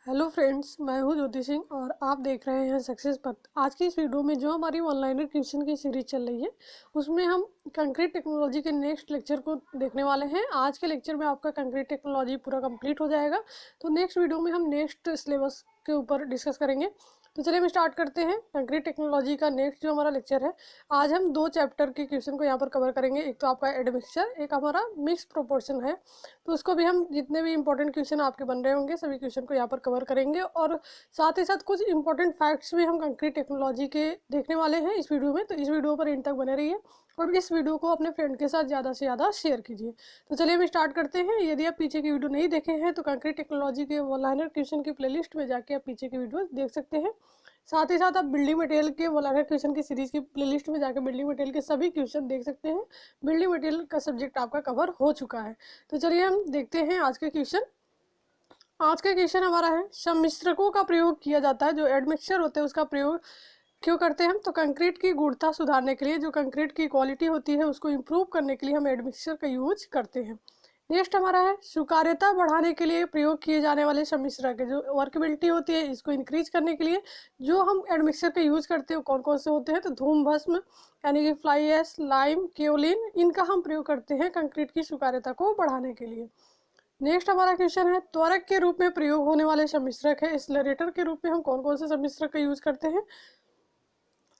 Hello friends, मैं हूं ज्योति सिंह और आप देख रहे हैं सक्सेस पथ। आज की इस वीडियो में जो हमारी ऑनलाइन ट्यूशन की सीरीज चल रही है उसमें हम कंक्रीट टेक्नोलॉजी के नेक्स्ट लेक्चर को देखने वाले हैं। आज के लेक्चर में आपका कंक्रीट टेक्नोलॉजी पूरा कंप्लीट हो जाएगा। तो नेक्स्ट वीडियो में हम नेक्स्ट सिलेबस के ऊपर डिस्कस करेंगे। तो चलिए हम स्टार्ट करते हैं। कंक्रीट टेक्नोलॉजी का नेक्स्ट जो हमारा लेक्चर है, आज हम दो चैप्टर के क्वेश्चन को यहाँ पर कवर करेंगे। एक तो आपका एडमिक्सचर, एक हमारा मिक्स प्रोपोर्शन है। तो उसको भी हम जितने भी इंपॉर्टेंट क्वेश्चन आपके बन रहे होंगे सभी क्वेश्चन को यहाँ पर कवर करेंगे और साथ ही साथ कुछ इंपॉर्टेंट फैक्ट्स भी हम कंक्रीट टेक्नोलॉजी के देखने वाले हैं इस वीडियो में। तो इस वीडियो पर एंड तक बने रहिए और इस वीडियो को अपने फ्रेंड के साथ ज़्यादा से ज़्यादा शेयर कीजिए। तो चलिए हम स्टार्ट करते हैं। यदि आप पीछे की वीडियो नहीं देखे हैं तो कंक्रीट टेक्नोलॉजी के ऑनलाइन क्वेश्चन की प्लेलिस्ट में जाके आप पीछे की वीडियो देख सकते हैं। साथ ही साथ आप बिल्डिंग मटेरियल के ऑनलाइन क्वेश्चन की सीरीज की प्लेलिस्ट में जाकर बिल्डिंग मटेरियल के सभी क्वेश्चन देख सकते हैं। बिल्डिंग मटेरियल का सब्जेक्ट आपका कवर हो चुका है। तो चलिए हम देखते हैं आज के क्वेश्चन। आज का क्वेश्चन हमारा है, सम्मिश्रकों का प्रयोग किया जाता है, जो एडमिक्सचर होते हैं उसका प्रयोग क्यों करते हैं हम? तो कंक्रीट की गुणवत्ता सुधारने के लिए, जो कंक्रीट की क्वालिटी होती है उसको इम्प्रूव करने के लिए हम एडमिक्सचर का यूज करते हैं। नेक्स्ट हमारा है, स्वीकार्यता बढ़ाने के लिए प्रयोग किए जाने वाले सम्मिश्रक, जो वर्केबिलिटी होती है इसको इंक्रीज करने के लिए जो हम एडमिक्सचर का यूज करते हैं कौन कौन से होते हैं? तो धूम भस्म यानी कि फ्लाई एश, लाइम, केओलिन, इनका हम प्रयोग करते हैं कंक्रीट की स्वीकार्यता को बढ़ाने के लिए। नेक्स्ट हमारा क्वेश्चन है, त्वरक के रूप में प्रयोग होने वाले सम्मिश्रक है, एक्सेलरेटर के रूप में हम कौन कौन से सम्मिश्रक का यूज करते हैं?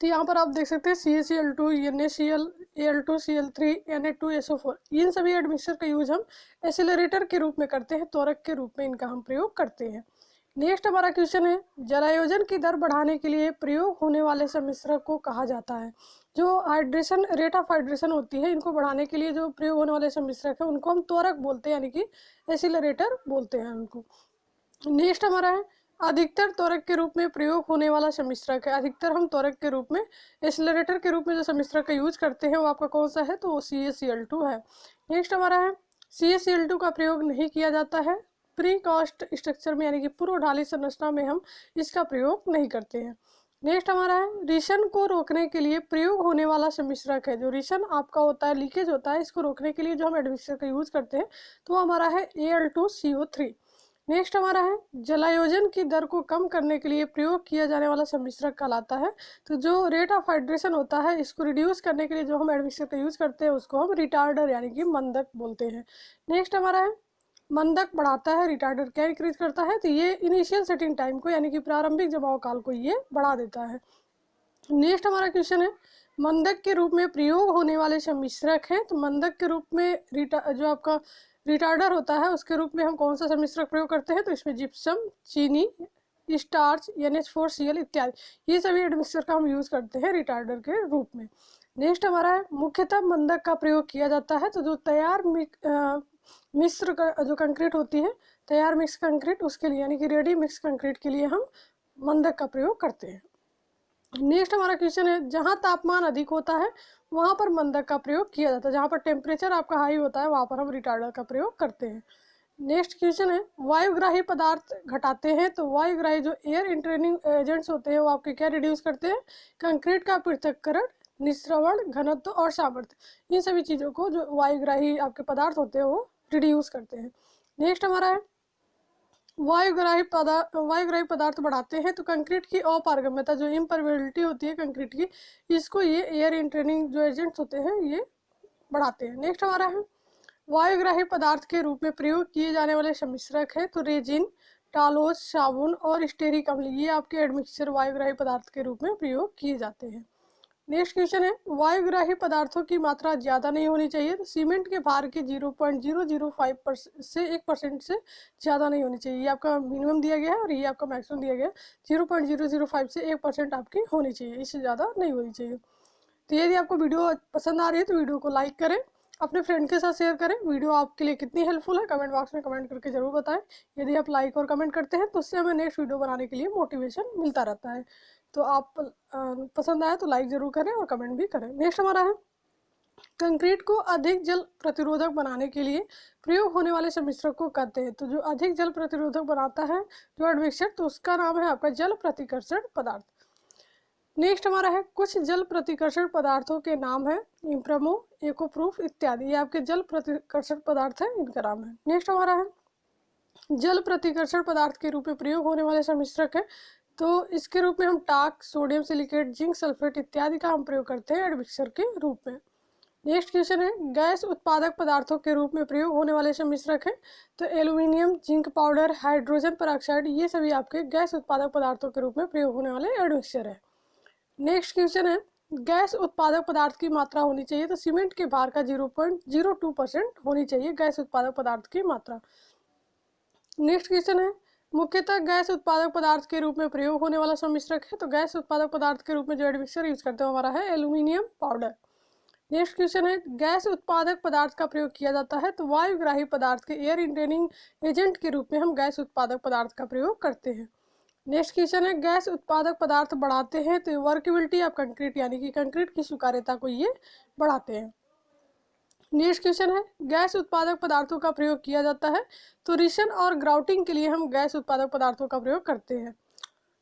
तो यहाँ पर आप देख सकते हैं CaCl2, NaCl, Al2Cl3, Na2SO4, इन सभी एडमिक्सचर का यूज हम एक्सेलरेटर के रूप में करते हैं, त्वरक के रूप में इनका हम प्रयोग करते हैं। नेक्स्ट हमारा क्वेश्चन है, जलायोजन की दर बढ़ाने के लिए प्रयोग होने वाले सम्मिश्रक को कहा जाता है? जो हाइड्रेशन, रेट ऑफ हाइड्रेशन होती है, इनको बढ़ाने के लिए जो प्रयोग होने वाले सम्मिश्रक है उनको हम त्वरक बोलते हैं, यानी कि एक्सेलरेटर बोलते हैं उनको। नेक्स्ट हमारा है, अधिकतर त्वरक के रूप में प्रयोग होने वाला सम्मिश्रक है। अधिकतर हम त्वरक के रूप में, एक्सेलरेटर के रूप में जो सम्मिश्रक का यूज करते हैं वो आपका कौन सा है? तो वो CaCl2 है। नेक्स्ट हमारा है, CaCl2 का प्रयोग नहीं किया जाता है प्री कास्ट स्ट्रक्चर में, यानी कि पूर्व ढाली संरचना में हम इसका प्रयोग नहीं करते हैं। नेक्स्ट हमारा है, रिशन को रोकने के लिए प्रयोग होने वाला सम्मिश्रक है, जो रिशन आपका होता है, लीकेज होता है, इसको रोकने के लिए जो हम एडमिक्सचर का यूज करते हैं तो हमारा है Al2CO3। नेक्स्ट हमारा है, जलायोजन की दर को कम करने के लिए प्रयोग किया जाने वाला सम्मिश्रक कहलाता है। तो जो रेट ऑफ हाइड्रेशन होता है इसको रिड्यूस करने के लिए जो हम एडमिक्सचर का यूज करते हैं उसको हम रिटार्डर यानी कि मंदक बोलते हैं। नेक्स्ट हमारा है, मंदक बढ़ाता है, रिटार्डर क्या इंक्रीज करता है? तो ये इनिशियल सेटिंग टाइम को यानी कि प्रारंभिक जमाव काल को ये बढ़ा देता है। नेक्स्ट हमारा क्वेश्चन है, मंदक के रूप में प्रयोग होने वाले सम्मिश्रक हैं। तो मंदक के रूप में जो आपका रिटार्डर होता है उसके रूप में हम कौन सा सम्मिश्रक प्रयोग करते हैं? तो इसमें जिप्सम, चीनी, स्टार्च, NH4Cl इत्यादि ये सभी एडमिक्सचर का हम यूज करते हैं रिटार्डर के रूप में। नेक्स्ट हमारा है, मुख्यतः मंदक का प्रयोग किया जाता है। तो जो तैयार मिश्र जो कंक्रीट होती है, तैयार मिक्स कंक्रीट, उसके लिए यानी कि रेडी मिक्स कंक्रीट के लिए हम मंदक का प्रयोग करते हैं। नेक्स्ट हमारा क्वेश्चन है, जहां तापमान अधिक होता है वहां पर मंदक का प्रयोग किया जाता है। जहां पर टेम्परेचर आपका हाई होता है वहां पर हम रिटार्डर का प्रयोग करते हैं। नेक्स्ट क्वेश्चन है, वायुग्राही पदार्थ घटाते हैं। तो वायुग्राही जो एयर इंट्रेनिंग एजेंट्स होते हैं वो आपके क्या रिड्यूस करते हैं? कंक्रीट का पृथक्करण, निस्रवण, घनत्व और सामर्थ्य, इन सभी चीज़ों को जो वायुग्राही आपके पदार्थ होते हैं वो रिड्यूस करते हैं। नेक्स्ट हमारा है, वायुग्राही पदार्थ बढ़ाते हैं। तो कंक्रीट की अपारगम्यता, जो इम्परमेबिलिटी होती है कंक्रीट की, इसको ये एयर इंट्रेनिंग जो एजेंट्स होते हैं ये बढ़ाते हैं। नेक्स्ट हमारा है, वायुग्राही पदार्थ के रूप में प्रयोग किए जाने वाले सम्मिश्रक है। तो रेजिन, टालोस, साबुन और स्टेरिक अम्ल, ये आपके एडमिक्सचर वायुग्राही पदार्थ के रूप में प्रयोग किए जाते हैं। नेक्स्ट क्वेश्चन है, वायुग्राही पदार्थों की मात्रा ज़्यादा नहीं होनी चाहिए। तो सीमेंट के भार के 0.005% से 1% से ज़्यादा नहीं होनी चाहिए। ये आपका मिनिमम दिया गया है और ये आपका मैक्सिमम दिया गया है। 0.005 से 1% आपकी होनी चाहिए, इससे ज़्यादा नहीं होनी चाहिए। तो यदि आपको वीडियो पसंद आ रही है तो वीडियो को लाइक करें, अपने फ्रेंड के साथ शेयर करें। वीडियो आपके लिए कितनी हेल्पफुल है कमेंट बॉक्स में कमेंट करके जरूर बताएं। यदि आप लाइक और कमेंट करते हैं तो उससे हमें नेक्स्ट वीडियो बनाने के लिए मोटिवेशन मिलता रहता है। तो आप पसंद आया तो लाइक जरूर करें और कमेंट भी करें। नेक्स्ट हमारा है, कंक्रीट को अधिक जल प्रतिरोधक बनाने के लिए प्रयोग होने वाले सम्मिश्रक को कहते हैं। तो जो अधिक जल प्रतिरोधक बनाता है जो एडमिक्सचर, तो उसका नाम है आपका जल प्रतिकर्षण पदार्थ। नेक्स्ट हमारा है, कुछ जल प्रतिकर्षण पदार्थों के नाम है इम्प्रोमो, एकोप्रूफ इत्यादि, ये आपके जल प्रतिकर्षण पदार्थ है, इनका नाम है। नेक्स्ट हमारा है, जल प्रतिकर्षण पदार्थ के रूप में प्रयोग होने वाले सम्मिश्रक है, तो इसके रूप में हम टाक, सोडियम सिलिकेट, जिंक सल्फेट इत्यादि का हम प्रयोग करते हैं एडमिक्सर के रूप में। नेक्स्ट क्वेश्चन है, गैस उत्पादक पदार्थों के रूप में प्रयोग होने वाले सम्मिश्रक हैं, तो aluminium, zinc powder, hydrogen peroxide, ये सभी आपके गैस उत्पादक पदार्थों के रूप में प्रयोग होने वाले एडमिक्सर है। नेक्स्ट क्वेश्चन है, गैस उत्पादक पदार्थ की मात्रा होनी चाहिए, तो सीमेंट के भार का 0.02% होनी चाहिए गैस उत्पादक पदार्थ की मात्रा। नेक्स्ट क्वेश्चन है, मुख्यतः गैस उत्पादक पदार्थ के रूप में प्रयोग होने वाला सम्मिश्रक है, तो गैस उत्पादक पदार्थ के रूप में जो एडमिक्सर यूज करते हैं हमारा है एल्यूमिनियम पाउडर। नेक्स्ट क्वेश्चन है, गैस उत्पादक पदार्थ का प्रयोग किया जाता है, तो वायुग्राही पदार्थ के एयर इंटेनिंग एजेंट के रूप में हम गैस उत्पादक पदार्थ का प्रयोग करते हैं। नेक्स्ट क्वेश्चन है, गैस उत्पादक पदार्थ बढ़ाते हैं, तो वर्केबिलिटी ऑफ कंक्रीट यानी कि कंक्रीट की स्वीकार्यता को ये बढ़ाते हैं। नेक्स्ट क्वेश्चन है, गैस उत्पादक पदार्थों का प्रयोग किया जाता है, तो रिसन और ग्राउटिंग के लिए हम गैस उत्पादक पदार्थों का प्रयोग करते हैं।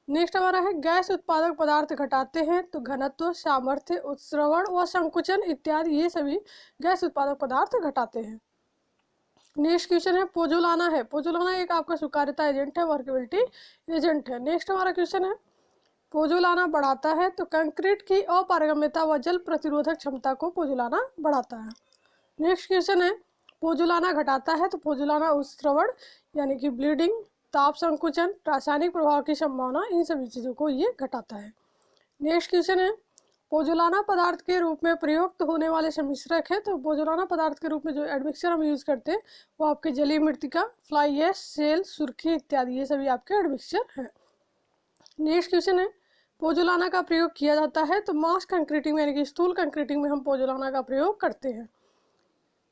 नेक्स्ट हमारा है, गैस उत्पादक पदार्थ घटाते हैं, तो घनत्व, सामर्थ्य, उत्सर्वण व संकुचन इत्यादि ये सभी गैस उत्पादक पदार्थ घटाते हैं। नेक्स्ट क्वेश्चन है, पोजोलाना है, पोजोलाना एक आपका स्वीकार्यता एजेंट है, वर्केबिलिटी एजेंट है। नेक्स्ट हमारा क्वेश्चन है, पोजोलाना बढ़ाता है, तो कंक्रीट की अपारगम्यता व जल प्रतिरोधक क्षमता को पोजोलाना बढ़ाता है। नेक्स्ट क्वेश्चन है, पोजोलाना घटाता है, तो पोजोलाना उत्सर्वण यानी कि ब्लीडिंग, ताप संकुचन, रासायनिक प्रभाव की संभावना, इन सभी चीज़ों को ये घटाता है। नेक्स्ट क्वेश्चन है, पोजोलाना पदार्थ के रूप में प्रयुक्त होने वाले सम्मिश्रक है, तो पोजोलाना पदार्थ के रूप में जो एडमिक्सर हम यूज करते हैं वो आपके जलीय मृत्तिका, फ्लाई ऐश, सेल, सुर्खी इत्यादि ये सभी आपके एडमिक्सर हैं। नेक्स्ट क्वेश्चन है, पोजोलाना का प्रयोग किया जाता है, तो मास कंक्रीटिंग में यानी कि स्थूल कंक्रीटिंग में हम पोजोलाना का प्रयोग करते हैं।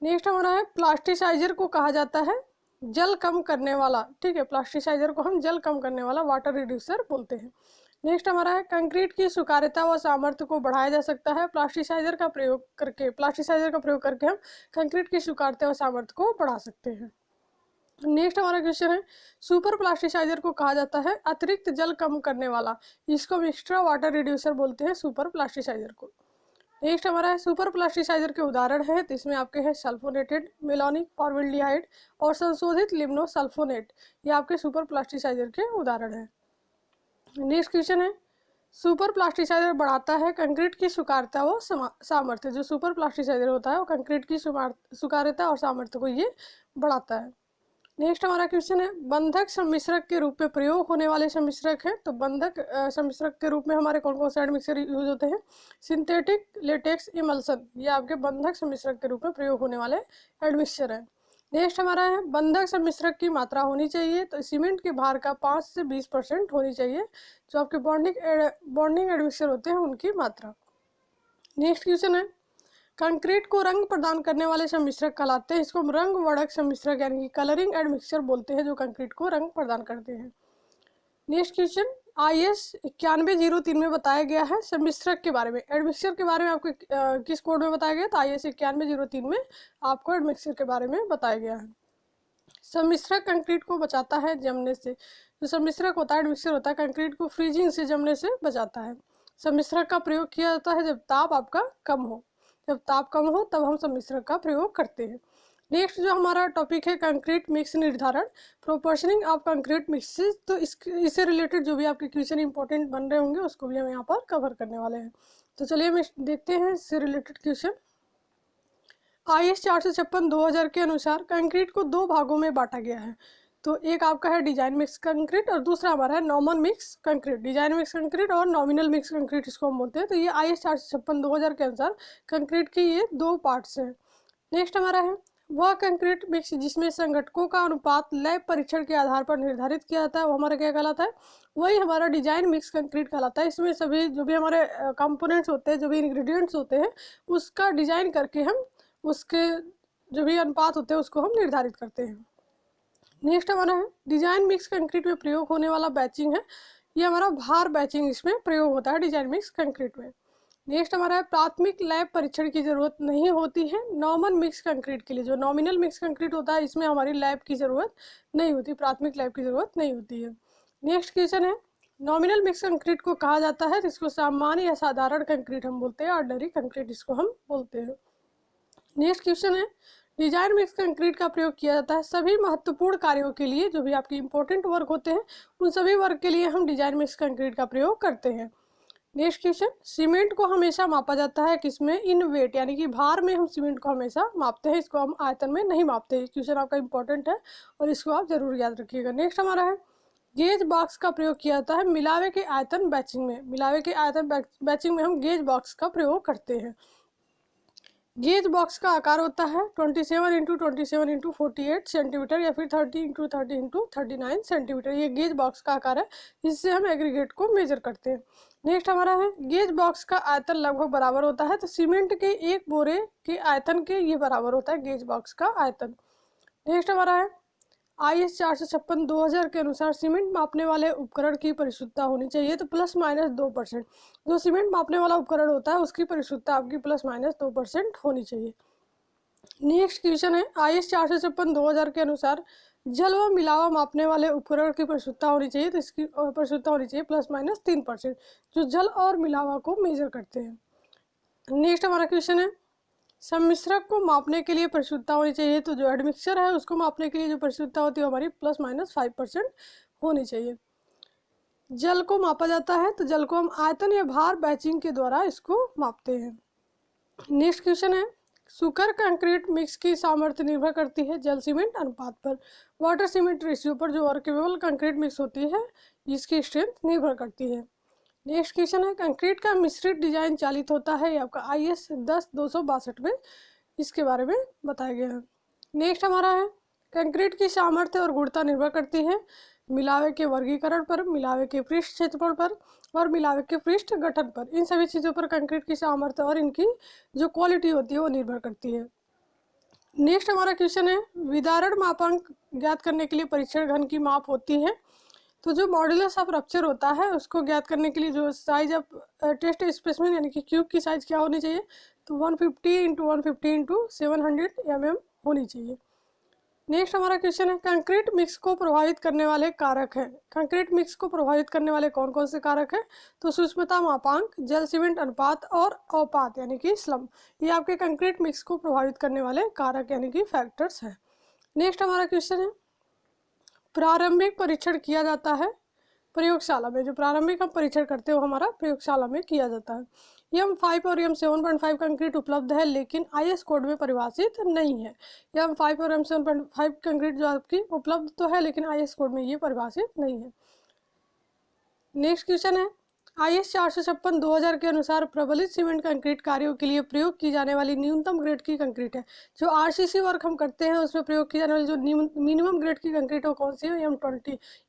नेक्स्ट हमारा है, प्लास्टिसाइजर को कहा जाता है जल कम करने वाला, ठीक है, प्लास्टिसाइजर को हम जल कम करने वाला, वाटर रिड्यूसर बोलते हैं। नेक्स्ट हमारा है, कंक्रीट की स्वीकार्यता व सामर्थ्य को बढ़ाया जा सकता है प्लास्टिसाइजर का प्रयोग करके हम कंक्रीट की स्वीकार्यता व सामर्थ्य को बढ़ा सकते हैं। नेक्स्ट हमारा क्वेश्चन है, सुपर प्लास्टिसाइजर को कहा जाता है अतिरिक्त जल कम करने वाला, इसको हम एक्स्ट्रा वाटर रिड्यूसर बोलते हैं सुपर प्लास्टिसाइजर को। नेक्स्ट हमारा है, सुपर प्लास्टिसाइजर के उदाहरण है, तो इसमें आपके हैं सल्फोनेटेड मेलानिक फॉर्मेल्डिहाइड और संशोधित लिम्नो सल्फोनेट, ये आपके सुपर प्लास्टिसाइजर के उदाहरण है। नेक्स्ट क्वेश्चन है, सुपर प्लास्टिसाइजर बढ़ाता है कंक्रीट की स्वीकार्यता व सामर्थ्य, जो सुपर प्लास्टिसाइजर होता है वो कंक्रीट की स्वीकार्यता और सामर्थ्य को ये बढ़ाता है। नेक्स्ट हमारा क्वेश्चन है, बंधक सम्मिश्रक के रूप में प्रयोग होने वाले सम्मिश्रक हैं, तो बंधक सम्मिश्रक के रूप में हमारे कौन कौन से एडमिक्सर यूज होते हैं, सिंथेटिक, लेटेक्स, इमल्सन, ये आपके बंधक सम्मिश्रक के रूप में प्रयोग होने वाले एडमिक्सर हैं। नेक्स्ट हमारा है, बंधक सम्मिश्रक की मात्रा होनी चाहिए, तो सीमेंट के भार का 5 से 20% होनी चाहिए, जो आपके बॉन्डिंग एडमिक्सर होते हैं उनकी मात्रा। नेक्स्ट क्वेश्चन है, कंक्रीट को रंग प्रदान करने वाले सम्मिश्रक कहलाते हैं, इसको हम रंग वर्धक सम्मिश्रक यानी कि कलरिंग एडमिक्सर बोलते हैं, जो कंक्रीट को रंग प्रदान करते हैं। नेक्स्ट क्वेश्चन, IS 9103 में बताया गया है सम्मिश्रक के बारे में, एडमिक्सर के बारे में आपको किस कोड में बताया गया, तो IS 9103 में आपको एडमिक्सर के बारे में बताया गया है। सम्मिश्रक कंक्रीट को बचाता है जमने से, जो सम्मिश्रक होता है एडमिक्सर होता है कंक्रीट को फ्रीजिंग से जमने से बचाता है। सम्मिश्रक का प्रयोग किया जाता है जब ताप आपका कम हो, जब ताप कम हो तब हम सम्मिश्रक का प्रयोग करते हैं। नेक्स्ट जो हमारा टॉपिक है कंक्रीट मिक्स निर्धारण, प्रोपोर्शनिंग ऑफ कंक्रीट मिक्सेस, तो इससे रिलेटेड जो भी आपके क्वेश्चन इंपॉर्टेंट बन रहे होंगे उसको भी हम यहाँ पर कवर करने वाले हैं। तो चलिए हम देखते हैं इससे रिलेटेड क्वेश्चन। IS 456/2000 के अनुसार कंक्रीट को 2 भागों में बांटा गया है, तो एक आपका है डिजाइन मिक्स कंक्रीट और दूसरा हमारा है normal mix concrete. Design mix concrete और नॉमिनल मिक्स कंक्रीट इसको हम बोलते हैं। तो ये IS 456/2000 के अनुसार कंक्रीट की ये 2 पार्ट्स हैं। नेक्स्ट हमारा है, वह कंक्रीट मिक्स जिसमें संघटकों का अनुपात लैब परीक्षण के आधार पर निर्धारित किया जाता है वो हमारा क्या कहलाता है, वही हमारा डिजाइन मिक्स कंक्रीट कहलाता है। इसमें सभी जो भी हमारे कंपोनेंट्स होते हैं, जो भी इंग्रेडिएंट्स होते हैं, उसका डिजाइन करके हम उसके जो भी अनुपात होते हैं उसको हम निर्धारित करते हैं। नेक्स्ट हमारा है, डिजाइन मिक्स कंक्रीट में प्रयोग होने वाला बैचिंग है, ये हमारा भार बैचिंग इसमें प्रयोग होता है डिजाइन मिक्स कंक्रीट में। नेक्स्ट हमारा है, प्राथमिक लैब परीक्षण की जरूरत नहीं होती है नॉर्मल मिक्स कंक्रीट के लिए। जो नॉमिनल मिक्स कंक्रीट होता है इसमें हमारी लैब की जरूरत नहीं होती, प्राथमिक लैब की जरूरत नहीं होती है। नेक्स्ट क्वेश्चन है, नॉमिनल मिक्स कंक्रीट को कहा जाता है जिसको सामान्य या साधारण कंक्रीट हम बोलते हैं, ऑर्डिनरी कंक्रीट इसको हम बोलते हैं। नेक्स्ट क्वेश्चन है, डिजाइन मिक्स कंक्रीट का प्रयोग किया जाता है सभी महत्वपूर्ण कार्यों के लिए, जो भी आपके इंपॉर्टेंट वर्क होते हैं उन सभी वर्क के लिए हम डिजाइन मिक्स कंक्रीट का प्रयोग करते हैं। नेक्स्ट क्वेश्चन, सीमेंट को हमेशा मापा जाता है किसमें? इन वेट, यानी कि भार में हम सीमेंट को हमेशा मापते हैं, इसको हम आयतन में नहीं मापते। ये क्वेश्चन आपका इंपॉर्टेंट है और इसको आप जरूर याद रखिएगा। नेक्स्ट हमारा है, गेज बॉक्स का प्रयोग किया जाता है मिलावे के आयतन बैचिंग में। मिलावे के आयतन बैचिंग में हम गेज बॉक्स का प्रयोग करते हैं। गेज बॉक्स का आकार होता है 27x27x48 सेंटीमीटर या फिर 30x30x39 सेंटीमीटर। ये गेज बॉक्स का आकार है, इससे हम एग्रीगेट को मेजर करते हैं। नेक्स्ट हमारा है, गेज बॉक्स का आयतन लगभग बराबर होता है, तो सीमेंट के एक बोरे के आयतन के ये बराबर होता है गेज बॉक्स का आयतन। नेक्स्ट हमारा है, IS 456/2000 के अनुसार सीमेंट मापने वाले उपकरण की परिशुद्धता होनी चाहिए तो ±2%। जो सीमेंट मापने वाला उपकरण होता है उसकी परिशुद्धता आपकी ±2% होनी चाहिए। नेक्स्ट क्वेश्चन है, IS 456/2000 के अनुसार जल व मिलावा मापने वाले उपकरण की परिशुद्धता होनी चाहिए, तो इसकी परिशुद्धता होनी चाहिए ±3%, जो जल और मिलावा को मेजर करते हैं। नेक्स्ट हमारा क्वेश्चन है, सम्मिश्रक को मापने के लिए परिशुद्धता होनी चाहिए, तो जो एडमिक्सचर है उसको मापने के लिए जो परिशुद्धता होती है हमारी ±5% होनी चाहिए। जल को मापा जाता है, तो जल को हम आयतन या भार बैचिंग के द्वारा इसको मापते हैं। नेक्स्ट क्वेश्चन है, सुकर कंक्रीट मिक्स की सामर्थ्य निर्भर करती है जल सीमेंट अनुपात पर, वाटर सीमेंट रेशियो पर। जो वर्केबल कंक्रीट मिक्स होती है इसकी स्ट्रेंथ निर्भर करती है। नेक्स्ट क्वेश्चन है, कंक्रीट का मिश्रित डिजाइन चालित होता है, ये आपका IS 10/262 में इसके बारे में बताया गया है। नेक्स्ट हमारा है, कंक्रीट की सामर्थ्य और गुणवत्ता निर्भर करती है मिलावे के वर्गीकरण पर, मिलावे के पृष्ठ क्षेत्रफल पर और मिलावे के पृष्ठ गठन पर। इन सभी चीज़ों पर कंक्रीट की सामर्थ्य और इनकी जो क्वालिटी होती है वो निर्भर करती है। नेक्स्ट हमारा क्वेश्चन है, विदारण मापांक ज्ञात करने के लिए परीक्षण घन की माप होती है, तो जो मॉड्यूलस ऑफ रप्चर होता है उसको ज्ञात करने के लिए जो साइज ऑफ टेस्ट स्पेसिमेन यानी कि क्यूब की साइज क्या होनी चाहिए, तो 150x150x700 mm होनी चाहिए। नेक्स्ट हमारा क्वेश्चन है, कंक्रीट मिक्स को प्रभावित करने वाले कारक हैं। कंक्रीट मिक्स को प्रभावित करने वाले कौन कौन से कारक हैं, तो सूक्ष्मता मापांक, जल सीमेंट अनुपात और अवपात यानी कि स्लम। ये आपके कंक्रीट मिक्स को प्रभावित करने वाले कारक यानी कि फैक्टर्स हैं। नेक्स्ट हमारा क्वेश्चन है, प्रारंभिक परीक्षण किया जाता है प्रयोगशाला में। जो प्रारंभिक हम परीक्षण करते हैं वो हमारा प्रयोगशाला में किया जाता है। M5 और M7.5 कंक्रीट उपलब्ध है लेकिन IS कोड में परिभाषित नहीं है। M5 और M7.5 कंक्रीट जो आपकी उपलब्ध तो है लेकिन IS कोड में ये परिभाषित नहीं है। नेक्स्ट क्वेश्चन है, IS 456/2000 के अनुसार प्रबलित सीमेंट कंक्रीट कार्यों के लिए प्रयोग की जाने वाली न्यूनतम ग्रेड की कंक्रीट है। जो RCC वर्क हम करते हैं उसमें प्रयोग की जाने वाली जो मिनिमम ग्रेड की कंक्रीट है वो कौन सी है?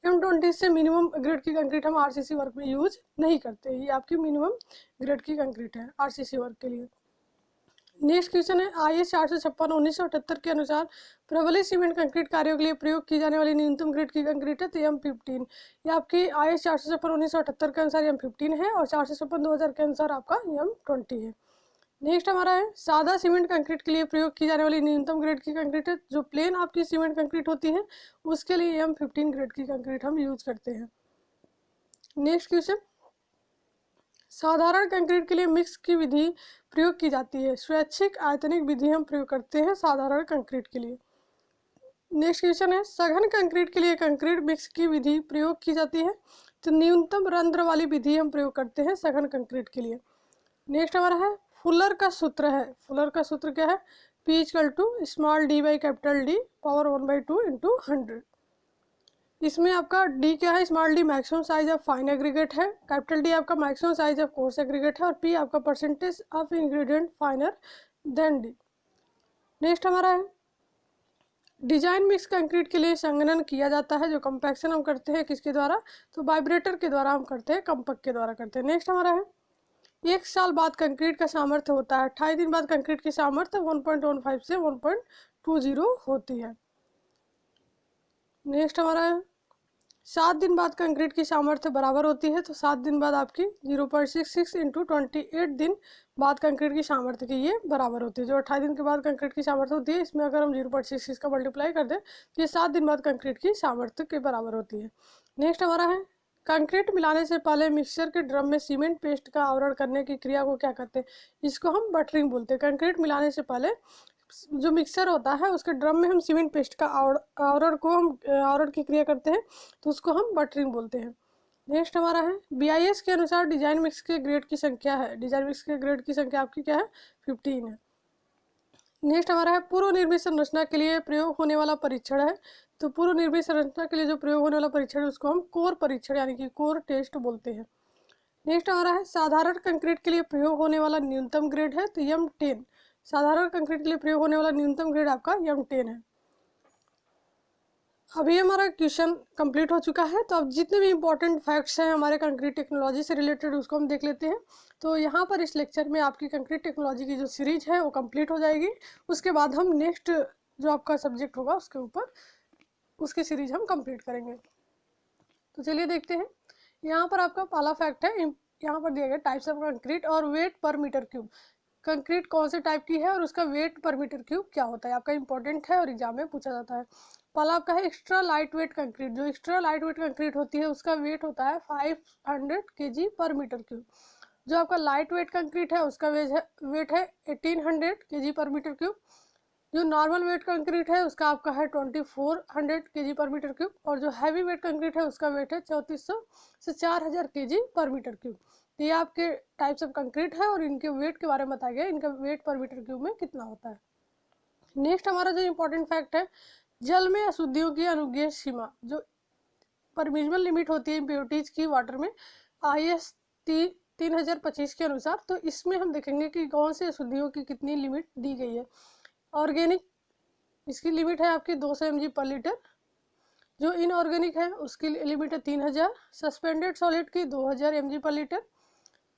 M20 से मिनिमम ग्रेड की कंक्रीट हम RCC वर्क में यूज नहीं करते। ये आपकी मिनिमम ग्रेड की कंक्रीट है RCC वर्क के लिए। नेक्स्ट क्वेश्चन है, IS 456/1978 के अनुसार प्रबलित सीमेंट कंक्रीट कार्यों के लिए प्रयोग की जाने वाली न्यूनतम ग्रेड की कंक्रीट है, तो M15। ये आपकी IS 456/1978 के अनुसार M15 है और 456/2000 के अनुसार आपका M20 है। नेक्स्ट हमारा है, सादा सीमेंट कंक्रीट के लिए प्रयोग की जाने वाली न्यूनतम ग्रेड की कंक्रीट है। जो प्लेन आपकी सीमेंट कंक्रीट होती है उसके लिए M15 ग्रेड की कंक्रीट हम यूज करते हैं। नेक्स्ट क्वेश्चन, साधारण कंक्रीट के लिए मिक्स की विधि प्रयोग की जाती है। स्वैच्छिक आयतनिक विधि हम प्रयोग करते हैं साधारण कंक्रीट के लिए। नेक्स्ट क्वेश्चन है, सघन कंक्रीट के लिए कंक्रीट मिक्स की विधि प्रयोग की जाती है, तो न्यूनतम रंध्र वाली विधि हम प्रयोग करते हैं सघन कंक्रीट के लिए। नेक्स्ट हमारा है, फुलर का सूत्र है। फुलर का सूत्र क्या है? P = small d/D power 1/2 × 100। इसमें आपका D क्या है? Small d maximum size of fine aggregate है, कैपिटल D आपका maximum size of coarse aggregate है और P आपका percentage of ingredient finer than D। Next हमारा है, डिजाइन मिक्स कंक्रीट के लिए संघनन किया जाता है। जो कंपैक्शन हम करते हैं किसके द्वारा? तो वाइब्रेटर के द्वारा हम करते हैं, कंपक के द्वारा करते हैं। नेक्स्ट हमारा है, 1 साल बाद कंक्रीट का सामर्थ्य होता है। 28 दिन बाद कंक्रीट की सामर्थ्य 1.15 से 1.20 होती है। नेक्स्ट हमारा है, 7 दिन बाद कंक्रीट की सामर्थ्य बराबर होती है, तो 7 दिन बाद आपकी 0.66 × 28 दिन बाद कंक्रीट की सामर्थ्य की ये बराबर होती है। जो 28 दिन के बाद कंक्रीट की सामर्थ्य होती है इसमें अगर हम 0.66 का मल्टीप्लाई कर दें तो ये 7 दिन बाद कंक्रीट की सामर्थ्य के बराबर होती है। नेक्स्ट हमारा है, कंक्रीट मिलाने से पहले मिक्सचर के ड्रम में सीमेंट पेस्ट का आवरण करने की क्रिया को क्या कहते हैं? इसको हम बटरिंग बोलते हैं। कंक्रीट मिलाने से पहले जो मिक्सर होता है उसके ड्रम में हम सीमेंट पेस्ट का आवरण की क्रिया करते हैं तो उसको हम बटरिंग बोलते हैं। नेक्स्ट हमारा है BIS के अनुसार डिजाइन मिक्स के ग्रेड की संख्या है। डिजाइन मिक्स के ग्रेड की संख्या आपकी क्या है? 15 है। नेक्स्ट हमारा है पूर्व निर्मित संरचना के लिए प्रयोग होने वाला परीक्षण है। तो पूर्व निर्मित संरचना के लिए जो प्रयोग होने वाला परीक्षण है उसको हम कोर परीक्षण यानी कि कोर टेस्ट बोलते हैं। नेक्स्ट हमारा है साधारण कंक्रीट के लिए प्रयोग होने वाला न्यूनतम ग्रेड है तो M10। साधारण कंक्रीट के लिए प्रयोग होने वाला न्यूनतम ग्रेड आपका M10 है। अभी हमारा क्वेश्चन कंप्लीट हो चुका है। तो अब जितने भी इंपॉर्टेंट फैक्ट्स हैं हमारे कंक्रीट टेक्नोलॉजी से रिलेटेड उसको हम देख लेते हैं। तो यहाँ पर इस लेक्चर में आपकी कंक्रीट टेक्नोलॉजी की जो सीरीज है वो कंप्लीट हो जाएगी। उसके बाद हम नेक्स्ट जो आपका सब्जेक्ट होगा उसके ऊपर उसकी सीरीज हम कंप्लीट करेंगे। तो चलिए देखते हैं। यहाँ पर आपका पहला फैक्ट है, यहाँ पर दिया गया टाइप्स ऑफ कंक्रीट और वेट पर मीटर क्यूब। कंक्रीट कौन से टाइप की है और उसका वेट पर मीटर क्यूब क्या होता है, आपका इंपॉर्टेंट है और एग्जाम में पूछा जाता है। पहला आपका है एक्स्ट्रा लाइट वेट कंक्रीट। जो एक्स्ट्रा लाइट वेट कंक्रीट होती है उसका वेट होता है 500 kg पर मीटर क्यूब। जो आपका लाइट वेट कंक्रीट है उसका वेट है 1800 kg पर मीटर क्यूब। जो नॉर्मल वेट कंक्रीट है उसका आपका है 2400 kg पर मीटर क्यूब। और जो हैवी वेट कंक्रीट है उसका वेट है 3400 से 4000 kg पर मीटर क्यूब। तो ये आपके टाइप्स ऑफ कंक्रीट है और इनके वेट के बारे में बताया गया, इनका वेट पर मीटर क्यूब में कितना होता है। नेक्स्ट हमारा जो इम्पोर्टेंट फैक्ट है, जल में अशुद्धियों की अनुज्ञेय सीमा, जो परमिजिबल लिमिट होती है इम्प्योरिटीज की वाटर में IS 3025 के अनुसार। तो इसमें हम देखेंगे कि कौन से अशुद्धियों की कितनी लिमिट दी गई है। ऑर्गेनिक इसकी लिमिट है आपकी 200 mg पर लीटर। जो इनऑर्गेनिक है उसकी लिमिट है 3000। सस्पेंडेड सॉलिड की 2000 mg पर लीटर।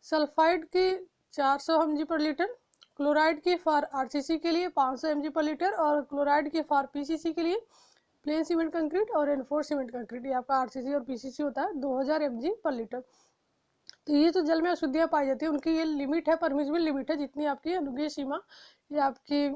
सल्फाइड की 400 mg पर लीटर। क्लोराइड की फॉर RCC के लिए 500 mg पर लीटर और क्लोराइड की फॉर PCC के लिए प्लेन सीमेंट कंक्रीट और एनफोर्स सीमेंट कंक्रीट, ये आपका RCC और PCC होता है 2000 mg पर लीटर। तो ये जो जल में अशुद्धियाँ पाई जाती है उनकी ये लिमिट है, परमिजिबल लिमिट है, जितनी आपकी अनुज्ञेय सीमा ये आपकी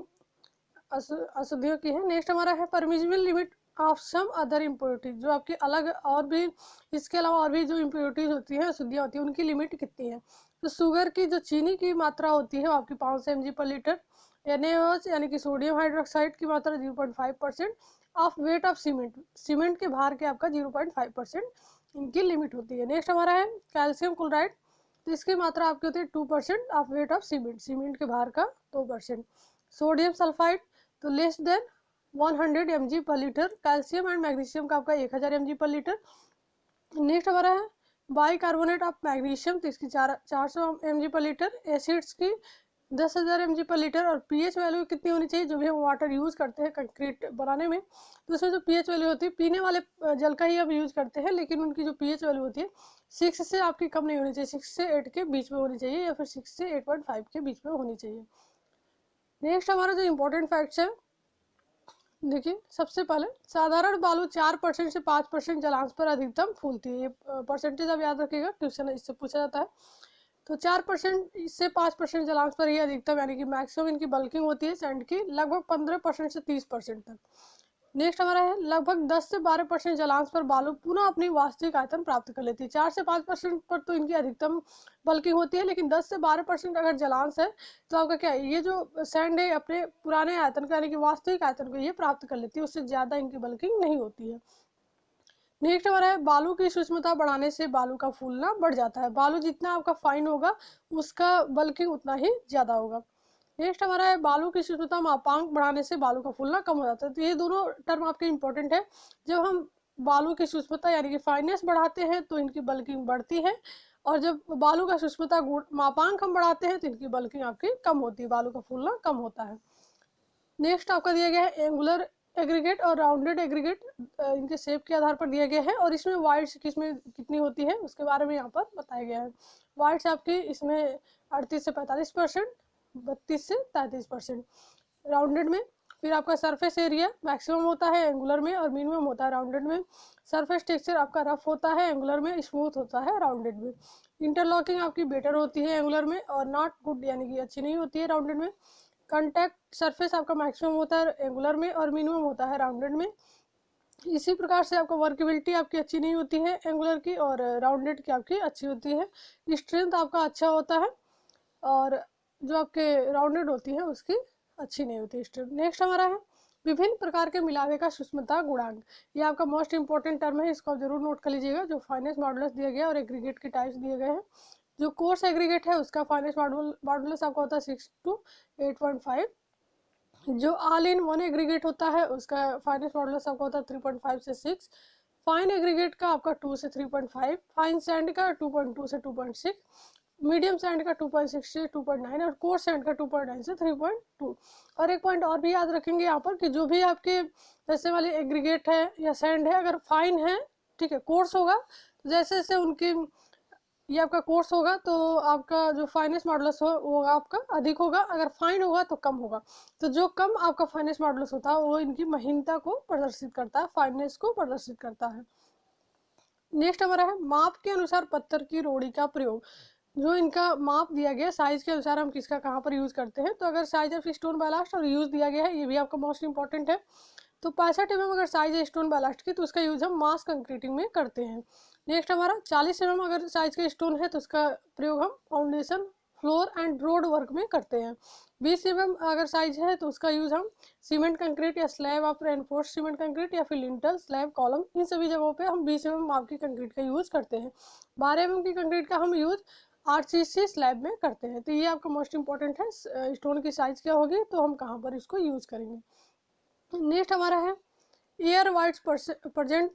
अशुद्धियों की है। नेक्स्ट हमारा है permissible limit of some other impurities. जो आपकी अलग और भी इसके अलावा और भी जो इम्प्योरिटीज होती हैं, अशुद्धियाँ होती हैं, उनकी लिमिट कितनी है। तो शुगर की जो चीनी की मात्रा होती है वो आपकी 500 mg पर लीटर। NaOH यानी कि सोडियम हाइड्रोक्साइड की मात्रा 0.5% of weight of cement. Cement के भार के आपका 0.5% इनकी लिमिट होती है। नेक्स्ट हमारा है कैल्शियम क्लोराइड। तो इसकी मात्रा आपकी होती है 2% of weight of cement. Cement के भार का 2%। सोडियम सल्फाइड तो लेस देन 100 mg पर लीटर। कैल्शियम एंड मैग्नीशियम का आपका 1000 mg पर लीटर। नेक्स्ट हमारा है बाइकार्बोनेट ऑफ मैग्नीशियम। तो इसकी 400 mg पर लीटर। एसिड्स की 10,000 mg पर लीटर। और pH वैल्यू कितनी होनी चाहिए, जो भी हम वाटर यूज़ करते हैं कंक्रीट बनाने में तो उसमें जो pH वैल्यू होती है, पीने वाले जल का ही हम यूज़ करते हैं, लेकिन उनकी जो pH वैल्यू होती है 6 से आपकी कम नहीं होनी चाहिए, 6 से 8 के बीच में होनी चाहिए या फिर 6 से 8.5 के बीच में होनी चाहिए। नेक्स्ट हमारा जो इम्पोर्टेंट फैक्ट्स है, देखिए सबसे पहले साधारण बालू 4% से 5% जलांश पर अधिकतम फूलती है। ये परसेंटेज आप याद रखिएगा, क्वेश्चन इससे पूछा जाता है। तो 4% से 5% जलांश पर ही अधिकतम यानी कि मैक्सिमम इनकी बल्किंग होती है सैंड की, लगभग 15% से 30% तक। नेक्स्ट हमारा है लगभग 10 से 12% जलांश पर बालू पुनः अपनी वास्तविक आयतन प्राप्त कर लेती है। 4 से 5% पर तो इनकी अधिकतम बल्किंग होती है, लेकिन 10 से 12% अगर जलांश है तो आपका क्या है, ये जो सैंड है अपने पुराने आयतन को यानी कि वास्तविक आयतन को ये प्राप्त कर लेती है, उससे ज़्यादा इनकी बल्किंग नहीं होती है। नेक्स्ट हमारा है बालू की सूक्ष्मता बढ़ाने से बालू का फूलना बढ़ जाता है। बालू जितना आपका फाइन होगा उसका बल्किंग उतना ही ज़्यादा होगा। नेक्स्ट हमारा है बालू की सूक्ष्मता मापांक बढ़ाने से बालू का फूलना कम हो जाता है। तो ये दोनों टर्म आपके इंपॉर्टेंट है। जब हम बालू की सूक्ष्मता यानी कि फाइनेस बढ़ाते हैं तो इनकी बल्किंग बढ़ती है, और जब बालू का सूक्ष्मता मापांक हम बढ़ाते हैं तो इनकी बल्किंग आपकी कम होती है, बालू का फूलना कम होता है। नेक्स्ट आपका दिया गया है एंगुलर एग्रीगेट और राउंडेड एग्रीगेट, इनके शेप के आधार पर दिया गया है, और इसमें वाइड्स किसमें कितनी होती है उसके बारे में यहाँ पर बताया गया है। वाइड्स आपकी इसमें 38 से 45%, 32 से 33% राउंडेड में। फिर आपका सरफेस एरिया मैक्सिमम होता है एंगुलर में और मिनिमम होता है राउंडेड में। सरफेस टेक्सचर आपका रफ होता है एंगुलर में, स्मूथ होता है राउंडेड में। इंटरलॉकिंग आपकी बेटर होती है एंगुलर में और नॉट गुड यानी कि अच्छी नहीं होती है राउंडेड में। कॉन्टैक्ट सरफेस आपका मैक्सिमम होता है एंगुलर में और मिनिमम होता है राउंडेड में। इसी प्रकार से आपका वर्केबिलिटी आपकी अच्छी नहीं होती है एंगुलर की, और राउंडेड की आपकी अच्छी होती है। स्ट्रेंथ आपका अच्छा होता है और जो आपके राउंडेड होती है उसकी अच्छी नहीं होती स्ट्रेंथ। नेक्स्ट हमारा है विभिन्न प्रकार के मिलावे का सूक्ष्मता गुणांक। ये आपका मोस्ट इंपॉर्टेंट टर्म है, इसको आप जरूर नोट कर लीजिएगा। जो फाइनेंस मॉडुलस दिया गया और एग्रीगेट के टाइप्स दिए गए हैं। जो कोर्स एग्रीगेट है उसका फाइनेंस मॉडुलस आपका होता है 6 to 8.5। जो ऑल इन वन एग्रीगेट होता है उसका फाइनेंस मॉडुलस आपका होता है 3.5 से 6। फाइन एग्रीगेट का आपका 2 से 3.5, फाइन सैंड का 2.2 से 2.6, मीडियम सैंड का 2.6 से 2.9 और कोर्स सैंड का 2.9 से 3.2। और एक पॉइंट और भी याद रखेंगे यहाँ पर कि जो भी आपके जैसे वाले एग्रीगेट है या सैंड है, अगर फाइन है, ठीक है, कोर्स होगा तो जैसे जैसे उनकी ये आपका कोर्स होगा तो आपका जो फाइनेंस मॉडुलस हो वो आपका अधिक होगा, अगर फाइन होगा तो कम होगा। तो जो कम आपका फाइनेंस मॉडुलस होता है वो इनकी महीनता को प्रदर्शित करता है, फाइनेंस को प्रदर्शित करता है। नेक्स्ट हमारा है माप के अनुसार पत्थर की रोड़ी का प्रयोग। जो इनका माप दिया गया साइज के अनुसार हम किसका कहाँ पर यूज करते हैं। तो अगर साइज ऑफ स्टोन बैलास्ट और यूज दिया गया है, ये भी आपका मोस्ट इंपॉर्टेंट है। तो 65 mm अगर साइज है स्टोन बैलास्ट की तो उसका यूज हम मास कंक्रीटिंग में करते हैं। नेक्स्ट हमारा 40 mm अगर साइज का स्टोन है तो उसका प्रयोग हम foundation, floor and road work में करते हैं। 20 mm अगर साइज है तो उसका यूज हम सीमेंट कंक्रीट या slab of reinforce cement concrete या फिर लिंटल, स्लैब, कॉलम, इन सभी जगहों पे हम 20 mm माप की कंक्रीट का यूज करते हैं। 12 mm की कंक्रीट का हम यूज आरसीसी स्लैब में करते हैं। तो ये आपका मोस्ट इंपॉर्टेंट है, स्टोन की साइज क्या होगी तो हम कहाँ पर इसको यूज करेंगे। नेक्स्ट हमारा है air wides present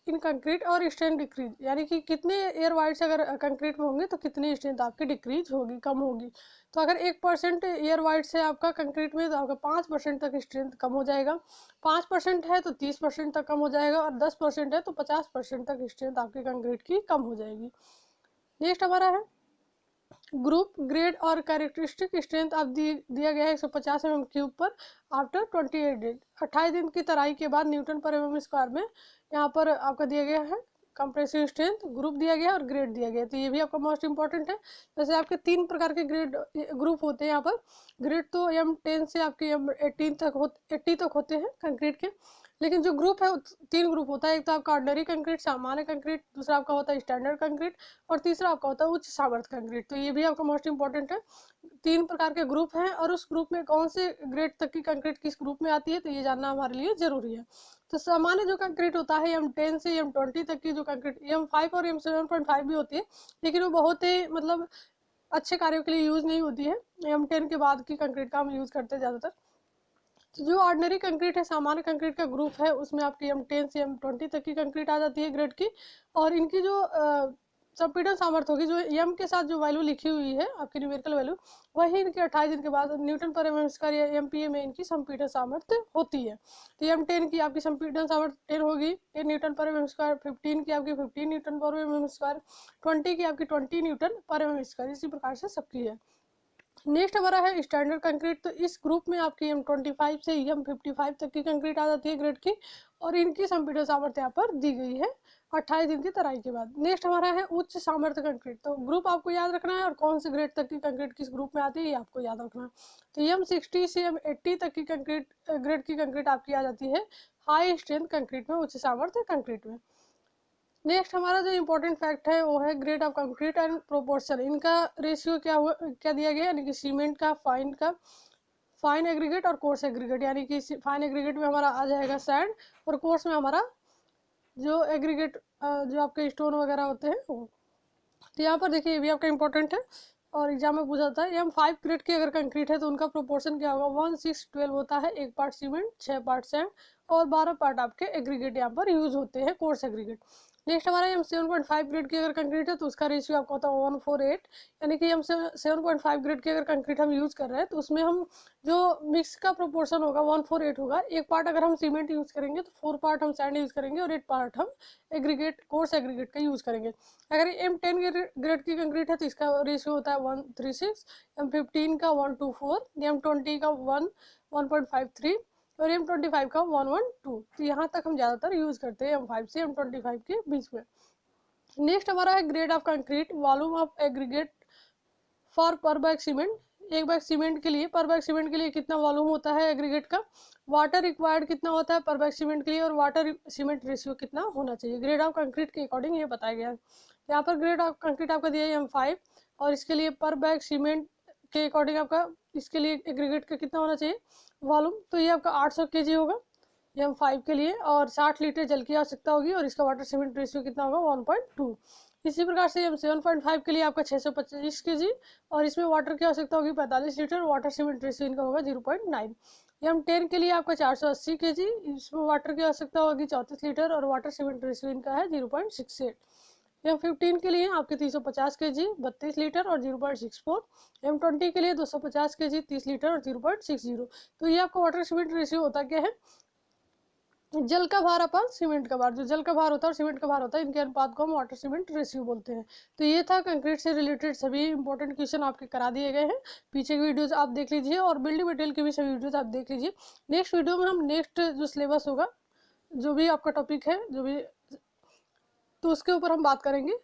in concrete और स्ट्रेंथ डिक्रीज, यानी कि कितने एयर वाइड्स अगर कंक्रीट में होंगे तो कितनी स्ट्रेंथ आपकी डिक्रीज होगी, कम होगी। तो अगर 1% एयर वाइड्स है आपका कंक्रीट में तो आपका 5% तक स्ट्रेंथ कम हो जाएगा। 5% है तो 30% तक कम हो जाएगा और 10% है तो 50% तक स्ट्रेंथ आपकी कंक्रीट की कम हो जाएगी। नेक्स्ट हमारा है ग्रुप, ग्रेड और कैरेक्टरिस्टिक स्ट्रेंथ आप दिया गया है 150 mm क्यूब पर आफ्टर 28 डेज, 28 दिन की तराई के बाद न्यूटन पर mm स्क्वायर में यहाँ पर आपका दिया गया है कंप्रेसिव स्ट्रेंथ, ग्रुप दिया गया और ग्रेड दिया गया। तो ये भी आपका मोस्ट इंपॉर्टेंट है। जैसे आपके 3 प्रकार के ग्रेड ग्रुप होते हैं यहाँ पर। ग्रेड तो M10 से आपके M18 तक 80 तक होते हैं कंक्रीट के, लेकिन जो ग्रुप है 3 ग्रुप होता है। एक तो आपका ऑर्डिनरी कंक्रीट, सामान्य कंक्रीट, दूसरा आपका होता है स्टैंडर्ड कंक्रीट और तीसरा आपका होता है उच्च सामर्थ्य कंक्रीट। तो ये भी आपका मोस्ट इंपॉर्टेंट है। 3 प्रकार के ग्रुप हैं और उस ग्रुप में कौन से ग्रेड तक की कंक्रीट किस ग्रुप में आती है तो ये जानना हमारे लिए जरूरी है। तो सामान्य जो कंक्रीट होता है M10 से M20 तक की जो कंक्रीट, M5 और M7.5 भी होती है, लेकिन वो बहुत ही मतलब अच्छे कार्यों के लिए यूज नहीं होती है। M10 के बाद की कंक्रीट का हम यूज करते हैं ज़्यादातर। तो जो ऑर्डिनरी कंक्रीट है, सामान्य कंक्रीट का ग्रुप है, उसमें आपकी M10 से M20 तक की कंक्रीट आ जाती है ग्रेड की। और इनकी जो संपीड़न सामर्थ्य होगी, जो M के साथ जो वैल्यू लिखी हुई है आपकी न्यूमेरिकल वैल्यू, वही इनके 28 दिन के बाद न्यूटन पर mm स्क्वायर या MPa में इनकी संपीड़न सामर्थ्य होती है। तो M10 की आपकी संपीड़न सामर्थ्य 10 होगी, 10 न्यूटन पर mm स्क्वायर। 15 की आपकी 15 न्यूटन पर mm स्क्वायर। 20 की आपकी 20 न्यूटन पर mm स्क्वायर। इसी प्रकार से सबकी है। नेक्स्ट हमारा है स्टैंडर्ड कंक्रीट। तो इस ग्रुप में आपकी M25 से M55 तक की कंक्रीट आ जाती है ग्रेड की, और इनकी संपीड़न सामर्थ्य यहाँ पर दी गई है 28 दिन की तराई के बाद। नेक्स्ट हमारा है उच्च सामर्थ्य कंक्रीट। तो ग्रुप आपको याद रखना है और कौन से ग्रेड तक की कंक्रीट किस ग्रुप में आती है ये आपको याद रखना है। तो M60 से M80 तक की कंक्रीट ग्रेड की कंक्रीट आपकी आ जाती है हाई स्ट्रेंथ कंक्रीट में, उच्च सामर्थ्य कंक्रीट में। नेक्स्ट हमारा जो इम्पोर्टेंट फैक्ट है वो है grade of concrete and proportion. इनका रेशियो क्या दिया गया है, यानी कि सीमेंट का, फाइन एग्रीगेट और कोर्स एग्रीगेट। यानी कि फाइन एग्रीगेट में हमारा आ जाएगा सैंड और कोर्स में हमारा जो एग्रीगेट जो आपके स्टोन वगैरह होते हैं वो। तो यहाँ पर देखिए ये भी आपका इंपॉर्टेंट है और एग्जाम में पूछा जाता है। M5 ग्रेड की अगर कंक्रीट है तो उनका प्रोपोर्शन क्या होगा, 1:6:12 होता है। 1 पार्ट सीमेंट, 6 पार्ट सैंड और 12 पार्ट आपके एग्रीगेट यहाँ पर यूज होते हैं, कोर्स एग्रीगेट। नेक्स्ट हमारा M7.5 ग्रेड की अगर कंक्रीट है तो उसका रेशियो आपका होता है 1:4:8। यानी कि M7.5 ग्रेड की अगर कंक्रीट हम यूज कर रहे हैं तो उसमें हम जो मिक्स का प्रोपोर्शन होगा 1:4:8 होगा। 1 पार्ट अगर हम सीमेंट यूज करेंगे तो 4 पार्ट हम सैंड यूज करेंगे और 8 पार्ट हम एग्रीगेट, कोर्स एग्रीगेट का यूज करेंगे। अगर M10 ग्रेड की कंक्रीट है तो इसका रेशियो होता है 1:36, M15 का 1:4, M20 का 1:53 और M25 का 1:12। तो यहाँ तक हम ज़्यादातर यूज करते हैं M5 से M25 के बीच में। नेक्स्ट हमारा है grade of concrete, volume of aggregate for पर बैग सीमेंट। एक बैग सीमेंट के लिए, पर बैग सीमेंट के लिए कितना वॉल्यूम होता है एग्रीगेट का, वाटर रिक्वायर्ड कितना होता है पर बैग सीमेंट के लिए, और वाटर सीमेंट रेशियो कितना होना चाहिए ग्रेड ऑफ कंक्रीट के अकॉर्डिंग ये बताया गया है। यहाँ पर ग्रेड ऑफ कंक्रीट आपका दिया है M5 और इसके लिए पर बैग सीमेंट के अकॉर्डिंग आपका इसके लिए एग्रीगेट का कितना होना चाहिए वॉल्यूम, तो ये आपका 800 kg होगा M5 के लिए, और 60 लीटर जल की आवश्यकता होगी, और इसका वाटर सीमेंट रेशियो कितना होगा 1.2। इसी प्रकार से M7.5 के लिए आपका 625 kg, और इसमें वाटर की आवश्यकता होगी 45 लीटर, वाटर सीमेंट रेशियो इनका होगा 0.9। M10 के लिए आपका 480 kg, इसमें वाटर की आवश्यकता होगी 34 लीटर, और वाटर सीमेंट रेशियो इनका है 0.68। M15 के लिए आपके 350 kg 32 लीटर और 0.64। M20 के लिए 250 kg 30 लीटर और 0.60। तो ये आपका वाटर सीमेंट रेशियो होता क्या है, जल का भार अपन सीमेंट का भार, जो जल का भार होता है और सीमेंट का भार होता है, इनके अनुपात को हम वाटर सीमेंट रेशियो बोलते हैं। तो ये था कंक्रीट से रिलेटेड सभी इंपॉर्टेंट क्वेश्चन आपके करा दिए गए हैं। पीछे की वीडियोस आप देख लीजिए, और बिल्डिंग मटेरियल की भी सभी वीडियोस आप देख लीजिए। नेक्स्ट वीडियो में हम नेक्स्ट जो सिलेबस होगा, जो भी आपका टॉपिक है, जो भी, तो उसके ऊपर हम बात करेंगे।